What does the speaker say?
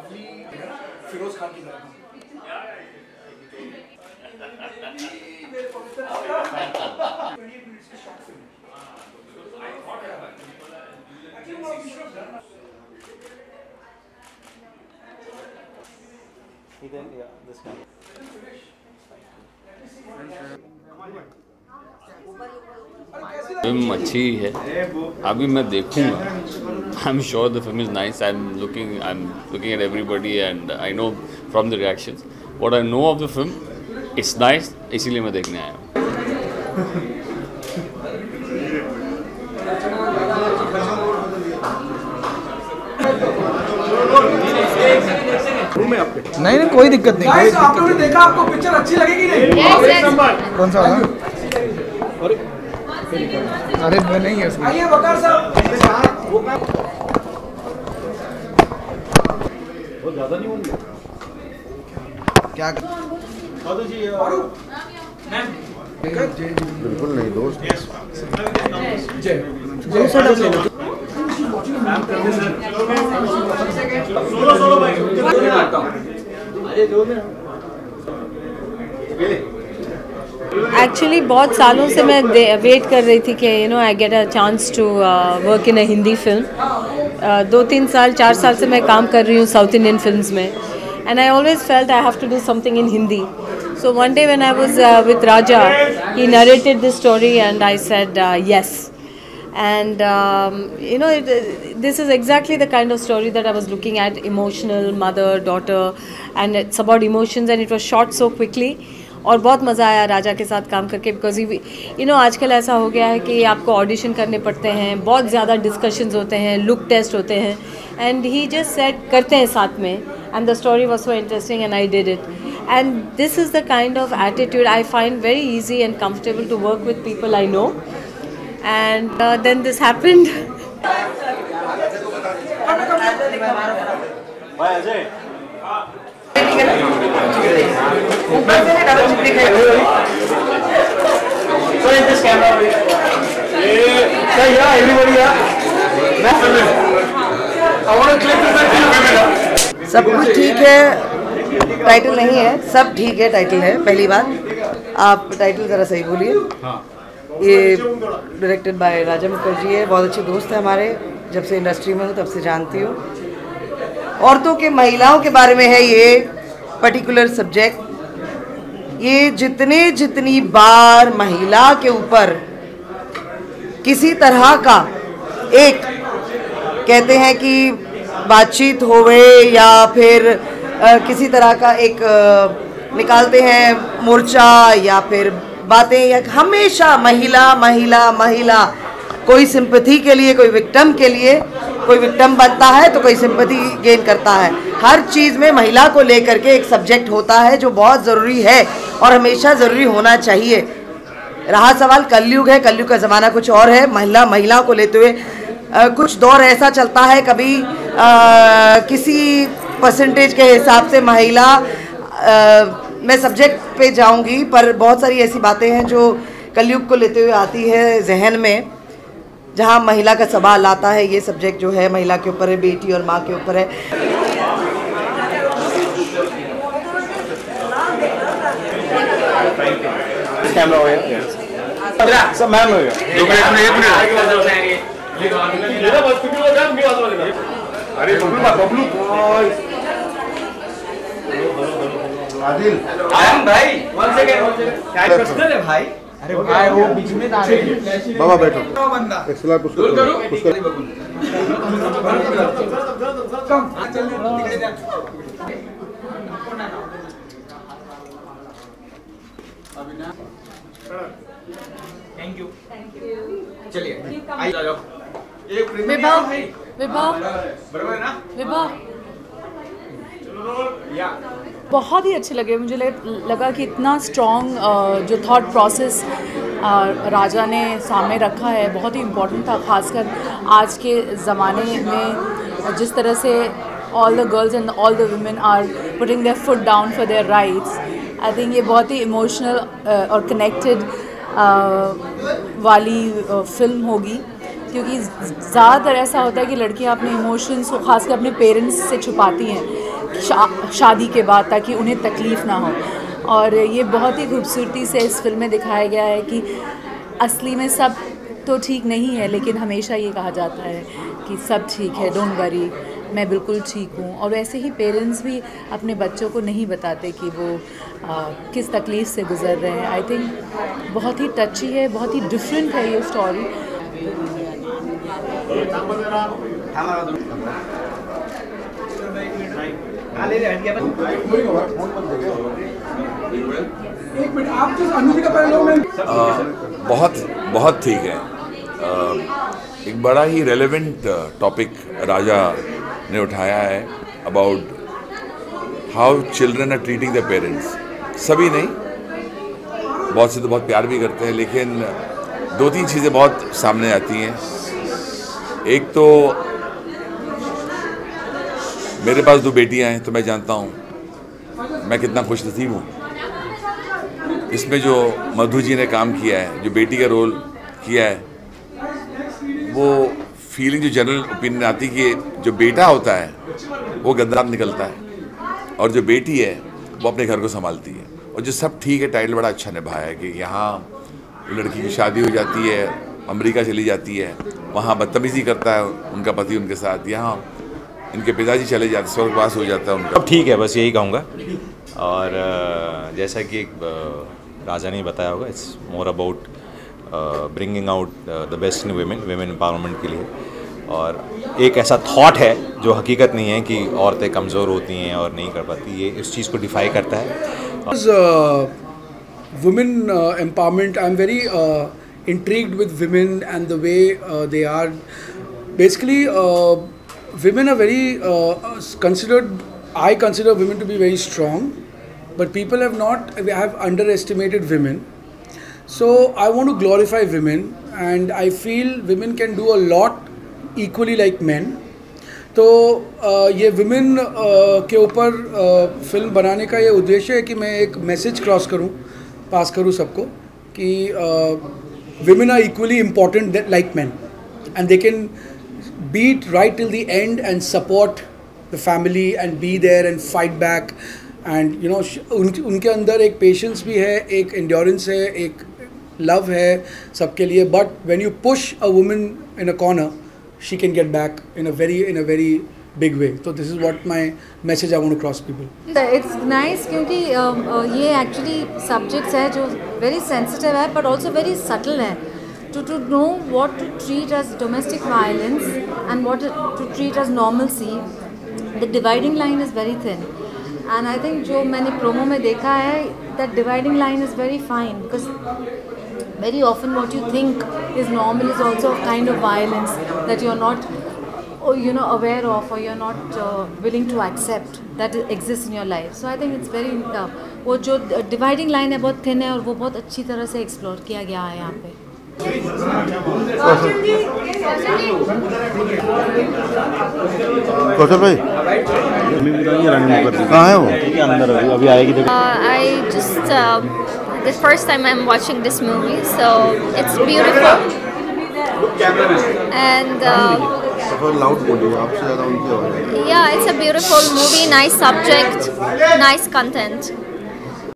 Lovely Firoz Khan की तरह film अच्छी है, अभी मैं देखूंगा. I am sure the film is nice. I am looking at everybody and I know from the reactions what I know of the film. It's nice, इसीलिए मैं देखने आया हूँ. नहीं कोई दिक्कत नहीं. गाइस आप लोगों ने देखा, आपको पिक्चर अच्छी लगेगी नहीं? कौन सा वाला? अरे मैं नहीं है इसमें. आइए वकार साहब. बहुत ज़्यादा नहीं होंगे क्या बिल्कुल नहीं दोस्त. एक्चुअली बहुत सालों से मैं वेट कर रही थी कि I get a chance to work in a Hindi film. 2-3 साल 4 साल से मैं काम कर रही हूँ साउथ इंडियन फिल्म्स में, and I always felt I have to do something in Hindi. So one day when I was with Raja, he narrated this story and I said yes. And this is exactly the kind of story that I was looking at, emotional, mother, daughter, and it's about emotions and it was shot so quickly. और बहुत मज़ा आया राजा के साथ काम करके, because आजकल ऐसा हो गया है कि आपको ऑडिशन करने पड़ते हैं, बहुत ज़्यादा डिस्कशंस होते हैं, लुक टेस्ट होते हैं, एंड ही जस्ट सेट करते हैं साथ में, and the story was so interesting and I did it. And this is the kind of attitude I find very easy and comfortable to work with people I know, and then this happened. सब कुछ ठीक है, title नहीं है, सब ठीक है, title है. पहली बात, आप टाइटल ज़रा सही बोलिए. ये डायरेक्टेड बाय राजा मुखर्जी है, बहुत अच्छे दोस्त हैं हमारे, जब से इंडस्ट्री में हूँ तब से जानती हूँ. औरतों के, महिलाओं के बारे में है ये पर्टिकुलर सब्जेक्ट. ये जितनी बार महिला के ऊपर किसी तरह का एक कहते हैं कि बातचीत होवे या फिर किसी तरह का एक निकालते हैं मोर्चा या फिर बातें, या हमेशा महिला महिला महिला, कोई सिंपैथी के लिए, कोई विक्टिम के लिए, कोई विक्टिम बनता है तो कोई सिंपैथी गेन करता है. हर चीज़ में महिला को लेकर के एक सब्जेक्ट होता है जो बहुत ज़रूरी है और हमेशा ज़रूरी होना चाहिए. रहा सवाल कलयुग है, कलयुग का ज़माना कुछ और है. महिला को लेते हुए कुछ दौर ऐसा चलता है, कभी किसी परसेंटेज के हिसाब से महिला, मैं सब्जेक्ट पे जाऊंगी, पर बहुत सारी ऐसी बातें हैं जो कलयुग को लेते हुए आती है जहन में, जहां महिला का सवाल आता है. ये सब्जेक्ट जो है महिला के ऊपर है, बेटी और माँ के ऊपर है. आदिल भाई वन सेकंड, क्या पर्सनल है भाई? अरे भाई वो बीच में आ रहे हैं. बाबा बैठो. एक्सलाइट उसको कम थैंक यू. चलिए आ जाओ. विभव, विभव, बराबर है ना? विभव, या बहुत ही अच्छे लगे. मुझे लगा कि इतना स्ट्रॉन्ग जो थॉट प्रोसेस राजा ने सामने रखा है बहुत ही इम्पोर्टेंट था, खासकर आज के ज़माने में जिस तरह से all the girls and all the women are putting their foot down for their rights. I think ये बहुत ही इमोशनल और कनेक्टेड वाली फिल्म होगी. क्योंकि ज़्यादातर ऐसा होता है कि लड़कियां अपने इमोशंस को खासकर अपने पेरेंट्स से छुपाती हैं शादी के बाद, ताकि उन्हें तकलीफ़ ना हो। और ये बहुत ही खूबसूरती से इस फिल्म में दिखाया गया है कि असली में सब तो ठीक नहीं है, लेकिन हमेशा ये कहा जाता है कि सब ठीक है, डोंट वरी, मैं बिल्कुल ठीक हूँ। और वैसे ही पेरेंट्स भी अपने बच्चों को नहीं बताते कि वो किस तकलीफ़ से गुज़र रहे हैं। आई थिंक बहुत ही टची है, बहुत ही डिफरेंट है ये स्टोरी। बहुत ठीक है। एक बड़ा ही रेलेवेंट टॉपिक राजा ने उठाया है about how children are treating the parents. सभी नहीं, बहुत से तो बहुत प्यार भी करते हैं, लेकिन दो तीन चीज़ें बहुत सामने आती हैं। एक तो मेरे पास 2 बेटियां हैं, तो मैं जानता हूँ मैं कितना खुशनसीब हूँ। इसमें जो मधु जी ने काम किया है, जो बेटी का रोल किया है, वो फीलिंग जो जनरल ओपिनियन आती है कि जो बेटा होता है वो गद्दार निकलता है और जो बेटी है वो अपने घर को संभालती है। और जो सब ठीक है, टाइटल बड़ा अच्छा निभाया है कि यहाँ लड़की की शादी हो जाती है, अमेरिका चली जाती है, वहाँ बदतमीज़ी करता है उनका पति उनके साथ, यहाँ इनके पिताजी चले जाते, स्वर्गवास हो जाता है उनका। अब ठीक है, बस यही कहूँगा। और जैसा कि राजा ने बताया होगा, it's more about bringing out the best in women empowerment के लिए। और एक ऐसा थॉट है जो हकीकत नहीं है कि औरतें कमज़ोर होती हैं और नहीं कर पाती, ये इस चीज़ को डिफाई करता है। Women empowerment, I'm very intrigued with women and the way they are. Basically, women are very considered. I consider women to be very strong, but people have underestimated women. So I want to glorify women, and I feel women can do a lot equally like men. तो ये women के ऊपर film बनाने का ये उद्देश्य है कि मैं एक मैसेज पास करूँ सबको कि women are equally important like men, and they can beat right till the end and support the family and be there and fight back, and you know उनके अंदर एक patience भी है, एक endurance है, एक love है सबके लिए. But when you push a woman in a corner, she can get back in a very big way. So this is what my message I want to cross people. It's nice क्योंकि ये actually subjects है जो very sensitive है but also very subtle है. To know what to treat as domestic violence and what to treat as normalcy, the dividing line is very thin. And I think जो मैंने promo में देखा है, that dividing line is very fine because very often what you think is normal is also a kind of violence that you're not aware of, or you're not willing to accept that exists in your life. So I think it's very वो जो dividing line है बहुत thin है और वो बहुत अच्छी तरह से explore किया गया है यहाँ पे. कौशल भाई कहाँ है वो? अंदर अभी आएगी. I just the first time I'm watching this movie, so it's beautiful and yeah, it's a beautiful movie, nice subject, nice content.